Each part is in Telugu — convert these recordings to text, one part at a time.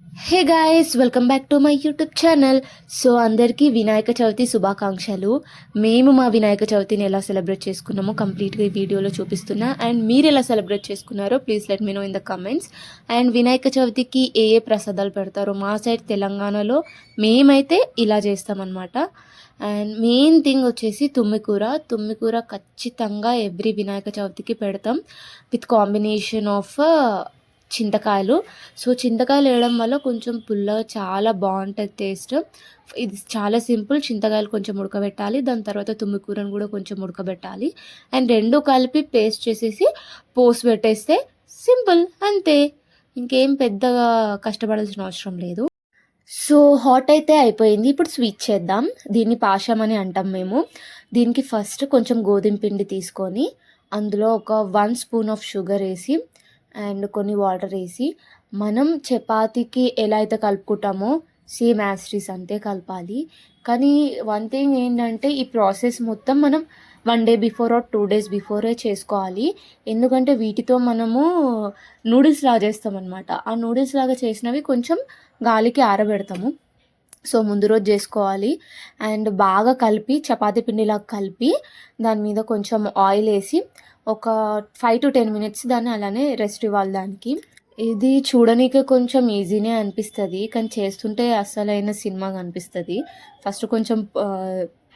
Hey guys, welcome back to my YouTube channel. So అందరికీ వినాయక చవితి శుభాకాంక్షలు. మేము మా వినాయక చవితిని ఎలా సెలబ్రేట్ చేసుకున్నామో కంప్లీట్గా ఈ వీడియోలో చూపిస్తున్నా. అండ్ మీరు ఎలా సెలబ్రేట్ చేసుకున్నారో please let me know in the comments. And Vinayaka చవితికి ఏ ఏ ప్రసాదాలు పెడతారో మా సైడ్ తెలంగాణలో మేమైతే ఇలా చేస్తామన్నమాట. అండ్ మెయిన్ థింగ్ వచ్చేసి తుమ్మికూర ఖచ్చితంగా ఎవ్రీ వినాయక చవితికి పెడతాం విత్ కాంబినేషన్ ఆఫ్ చింతకాయలు. సో చింతకాయలు వేయడం వల్ల కొంచెం పుల్లగా చాలా బాగుంటుంది టేస్ట్. ఇది చాలా సింపుల్. చింతకాయలు కొంచెం ఉడకబెట్టాలి, దాని తర్వాత తుమ్మికూరను కూడా కొంచెం ఉడకబెట్టాలి అండ్ రెండు కలిపి పేస్ట్ చేసేసి పోసి పెట్టేస్తే సింపుల్, అంతే. ఇంకేం పెద్దగా కష్టపడాల్సిన అవసరం లేదు. సో హాట్ అయితే అయిపోయింది, ఇప్పుడు స్వీట్ చేద్దాం. దీన్ని పాశం అని అంటాం మేము. దీనికి ఫస్ట్ కొంచెం గోధుమ పిండి తీసుకొని అందులో ఒక 1 స్పూన్ ఆఫ్ షుగర్ వేసి అండ్ కొన్ని వాటర్ వేసి మనం చపాతీకి ఎలా అయితే కలుపుకుంటామో సేమ్ యాస్టీస్ అంతే కలపాలి. కానీ వన్ థింగ్ ఏంటంటే ఈ ప్రాసెస్ మొత్తం మనం 1 డే బిఫోర్ ఆర్ 2 డేస్ బిఫోరే చేసుకోవాలి. ఎందుకంటే వీటితో మనము నూడిల్స్ లాగా చేస్తామన్నమాట. ఆ నూడిల్స్ లాగా చేసినవి కొంచెం గాలికి ఆరబెడతాము. సో ముందు రోజు చేసుకోవాలి అండ్ బాగా కలిపి చపాతీ పిండిలాగా కలిపి దాని మీద కొంచెం ఆయిల్ వేసి ఒక 5 to 10 మినిట్స్ దాన్ని అలానే రెస్ట్ ఇవ్వాలి దానికి. ఇది చూడనీకి కొంచెం ఈజీనే అనిపిస్తుంది, కానీ చేస్తుంటే అసలైన సినిమాగా అనిపిస్తుంది. ఫస్ట్ కొంచెం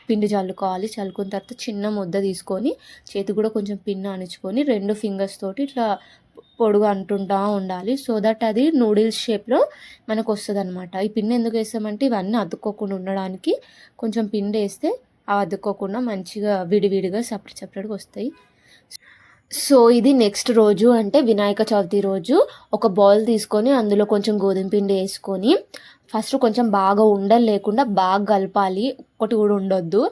పిండి చల్లుకున్న తర్వాత చిన్న ముద్ద తీసుకొని చేతి కూడా కొంచెం పిండి అణుచుకొని 2 ఫింగర్స్ తోటి ఇట్లా పొడుగు అంటుంటా ఉండాలి. సో దట్ అది నూడిల్స్ షేప్లో మనకు వస్తుంది అనమాట. ఈ పిండి ఎందుకు వేస్తామంటే ఇవన్నీ అతుక్కోకుండా ఉండడానికి. కొంచెం పిండి వేస్తే అవి అతుక్కోకుండా మంచిగా విడివిడిగా సపరేట్గా వస్తాయి. సో ఇది నెక్స్ట్ రోజు అంటే వినాయక చవితి రోజు ఒక బౌల్ తీసుకొని అందులో కొంచెం గోధుమ పిండి వేసుకొని ఫస్ట్ కొంచెం బాగా ఉండలు లేకుండా బాగా కలపాలి, ఒక్కటి కూడా ఉండొద్దు.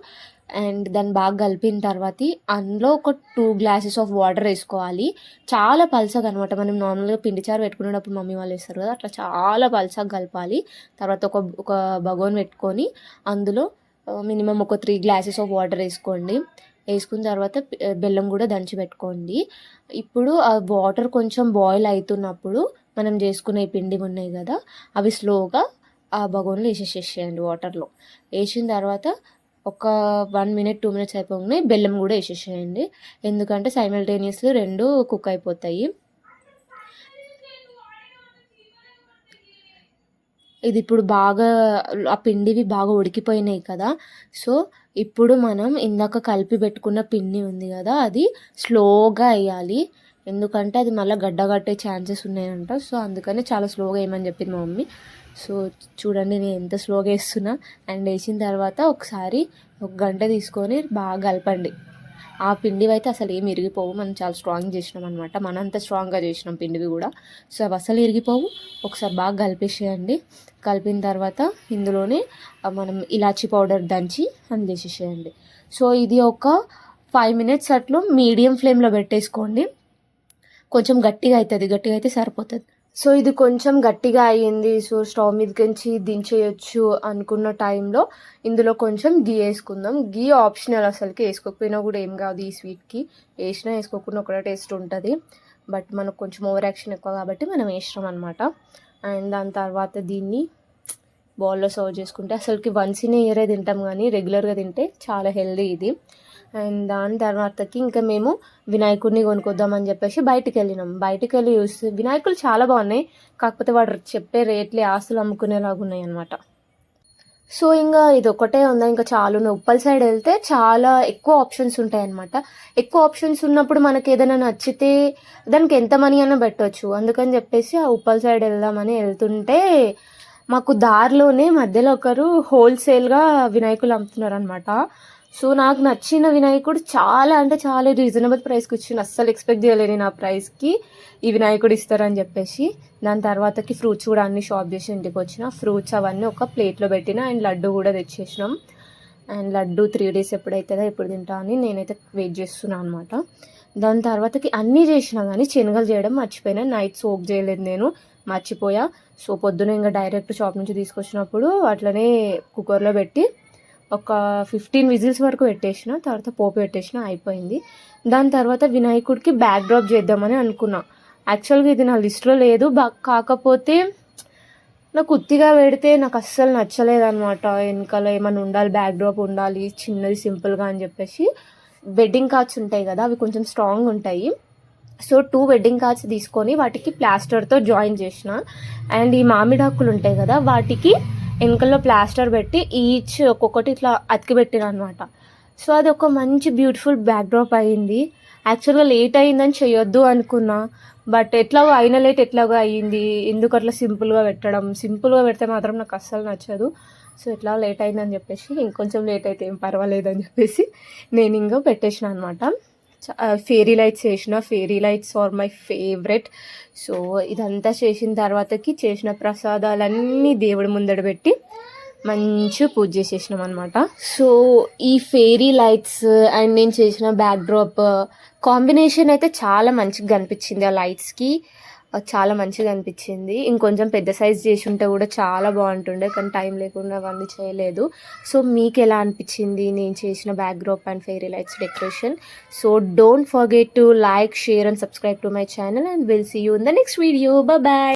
అండ్ దాన్ని బాగా కలిపిన తర్వాత అందులో ఒక 2 గ్లాసెస్ ఆఫ్ వాటర్ వేసుకోవాలి. చాలా పల్చగా అనమాట. మనం నార్మల్గా పిండి చారు పెట్టుకునేటప్పుడు మమ్మీ వాళ్ళు వేస్తారు కదా, అట్లా చాలా పల్చగా కలపాలి. తర్వాత ఒక బగోన్ పెట్టుకొని అందులో మినిమం ఒక 3 గ్లాసెస్ ఆఫ్ వాటర్ వేసుకోండి. వేసుకున్న తర్వాత బెల్లం కూడా దంచి పెట్టుకోండి. ఇప్పుడు ఆ వాటర్ కొంచెం బాయిల్ అవుతున్నప్పుడు మనం చేసుకునే పిండి ఉన్నాయి కదా, అవి స్లోగా ఆ బగోన్లో వేసేసేయండి. వాటర్లో వేసిన తర్వాత ఒక 1 minute 2 minutes అయిపోగానే బెల్లం కూడా వేసేసేయండి. ఎందుకంటే సైమల్టేనియస్లీ 2 కుక్ అయిపోతాయి. ఇది ఇప్పుడు బాగా ఆ పిండివి బాగా ఉడికిపోయినాయి కదా. సో ఇప్పుడు మనం ఇందాక కలిపి పెట్టుకున్న పిండి ఉంది కదా, అది స్లోగా వేయాలి. ఎందుకంటే అది మళ్ళీ గడ్డ కట్టే ఛాన్సెస్ ఉన్నాయంట. సో అందుకని చాలా స్లోగా వేయమని చెప్పింది మా మమ్మీ. సో చూడండి నేను ఎంత స్లోగా వేస్తున్నా. అండ్ వేసిన తర్వాత ఒకసారి 1 గంట తీసుకొని బాగా కలపండి. ఆ పిండివి అయితే అసలు ఏమి ఇరిగిపోవు, మనం చాలా స్ట్రాంగ్ చేసినాం అనమాట. మనంత స్ట్రాంగ్గా చేసినాం పిండివి కూడా. సో అవి అసలు ఇరిగిపోవు. ఒకసారి బాగా కలిపేసేయండి. కలిపిన తర్వాత ఇందులోనే మనం ఇలాచీ పౌడర్ దంచి అందేసేసేయండి. సో ఇది ఒక 5 minutes అట్లు మీడియం ఫ్లేమ్లో పెట్టేసుకోండి. కొంచెం గట్టిగా అయితే సరిపోతుంది. సో ఇది కొంచెం గట్టిగా అయ్యింది, సో స్టవ్ మీదకించి దించేయచ్చు అనుకున్న టైంలో ఇందులో కొంచెం గీ వేసుకుందాం. గీ ఆప్షనల్, అసలుకి వేసుకోకపోయినా కూడా ఏం కాదు. ఈ స్వీట్కి వేసినా వేసుకోకుండా ఒకటే టేస్ట్ ఉంటుంది. బట్ మనకు కొంచెం ఓవర్ యాక్షన్ ఎక్కువ కాబట్టి మనం వేసినాం అనమాట. అండ్ దాని తర్వాత దీన్ని బౌల్లో సర్వ్ చేసుకుంటే అసలుకి వన్స్ ఇన్ ఇయరే తింటాం, కానీ రెగ్యులర్గా తింటే చాలా హెల్దీ ఇది. అండ్ దాని తర్వాతకి ఇంకా మేము వినాయకుడిని కొనుక్కొద్దామని చెప్పేసి బయటికి వెళ్ళి చూస్తే వినాయకులు చాలా బాగున్నాయి. కాకపోతే వాడు చెప్పే రేట్లే ఆస్తులు అమ్ముకునేలాగా ఉన్నాయి అనమాట. సో ఇంకా ఇది ఒకటే ఉందా, ఇంకా చాలా ఉప్పల్ సైడ్ వెళ్తే చాలా ఎక్కువ ఆప్షన్స్ ఉంటాయి అనమాట. ఎక్కువ ఆప్షన్స్ ఉన్నప్పుడు మనకి ఏదైనా నచ్చితే దానికి ఎంత మనీ అయినా పెట్టవచ్చు. అందుకని చెప్పేసి ఆ ఉప్పల్ సైడ్ వెళ్దామని వెళ్తుంటే మాకు దారిలోనే మధ్యలో ఒకరు హోల్సేల్గా వినాయకులు అమ్ముతున్నారు అనమాట. సో నాకు నచ్చిన వినాయకుడు చాలా అంటే చాలా రీజనబుల్ ప్రైస్కి వచ్చింది. అస్సలు ఎక్స్పెక్ట్ చేయలేను నా ప్రైస్కి ఈ వినాయకుడు ఇస్తారని చెప్పేసి. దాని తర్వాతకి ఫ్రూట్స్ కూడా అన్ని షాప్ చేసి ఇంటికి వచ్చిన ఫ్రూట్స్ అవన్నీ ఒక ప్లేట్లో పెట్టిన. అండ్ లడ్డు కూడా తెచ్చేసినాం. అండ్ లడ్డు 3 days ఎప్పుడైతుందో ఎప్పుడు తింటా అని నేనైతే వెయిట్ చేస్తున్నాను అనమాట. దాని తర్వాతకి అన్నీ చేసినా కానీ శనగలు చేయడం మర్చిపోయినా. నైట్ సోక్ చేయలేదు, నేను మర్చిపోయా. సో పొద్దున ఇంకా డైరెక్ట్ షాప్ నుంచి తీసుకొచ్చినప్పుడు అట్లనే కుక్కర్లో పెట్టి ఒక 15 విజిల్స్ వరకు పెట్టేసిన. తర్వాత పోపు పెట్టేసిన, అయిపోయింది. దాని తర్వాత వినాయకుడికి బ్యాక్ డ్రాప్ చేద్దామని అనుకున్నా. యాక్చువల్గా ఇది నా లిస్ట్లో లేదు, కాకపోతే నాకు ఉత్తిగా పెడితే నాకు అస్సలు నచ్చలేదన్నమాట. వెనకాల ఏమైనా ఉండాలి, బ్యాక్ డ్రాప్ ఉండాలి చిన్నది సింపుల్గా అని చెప్పేసి. వెడ్డింగ్ కార్డ్స్ ఉంటాయి కదా, అవి కొంచెం స్ట్రాంగ్ ఉంటాయి. సో 2 వెడ్డింగ్ కార్డ్స్ తీసుకొని వాటికి ప్లాస్టర్తో జాయిన్ చేసిన. అండ్ ఈ మామిడాకులు ఉంటాయి కదా, వాటికి వెనకల్లో ప్లాస్టర్ పెట్టి ఈచ్ ఒక్కొక్కటి ఇట్లా అతికి పెట్టిన అనమాట. సో అది ఒక మంచి బ్యూటిఫుల్ బ్యాక్ డ్రాప్ అయ్యింది. యాక్చువల్గా లేట్ అయ్యిందని చేయొద్దు అనుకున్నా, బట్ ఎట్లాగో అయిన లేట్ ఎట్లాగో అయ్యింది. ఎందుకు అట్లా సింపుల్గా పెడితే మాత్రం నాకు అస్సలు నచ్చదు. సో ఎట్లా లేట్ అయిందని చెప్పేసి ఇంకొంచెం లేట్ అయితే ఏం పర్వాలేదు అని చెప్పేసి నేను ఇంకా పెట్టేసిన అనమాట. ఫెయిరీ లైట్స్ వేసిన. Fairy lights are my favourite. So ఇదంతా చేసిన తర్వాతకి చేసిన ప్రసాదాలన్నీ దేవుడి ముందడ పెట్టి మంచిగా పూజ చేసేసినాం అనమాట. సో ఈ ఫెయిరీ లైట్స్ అండ్ నేను చేసిన బ్యాక్ డ్రాప్ కాంబినేషన్ అయితే చాలా మంచిగా కనిపించింది. ఆ లైట్స్కి చాలా మంచిగా అనిపించింది. ఇంకొంచెం పెద్ద సైజ్ చేసి ఉంటే కూడా చాలా బాగుంటుండే, కానీ టైం లేకుండా అవన్నీ చేయలేదు. సో మీకు ఎలా అనిపించింది నేను చేసిన backdrop and fairy lights decoration? So don't forget to like, share and subscribe to my channel, and will see you in the next video. Bye.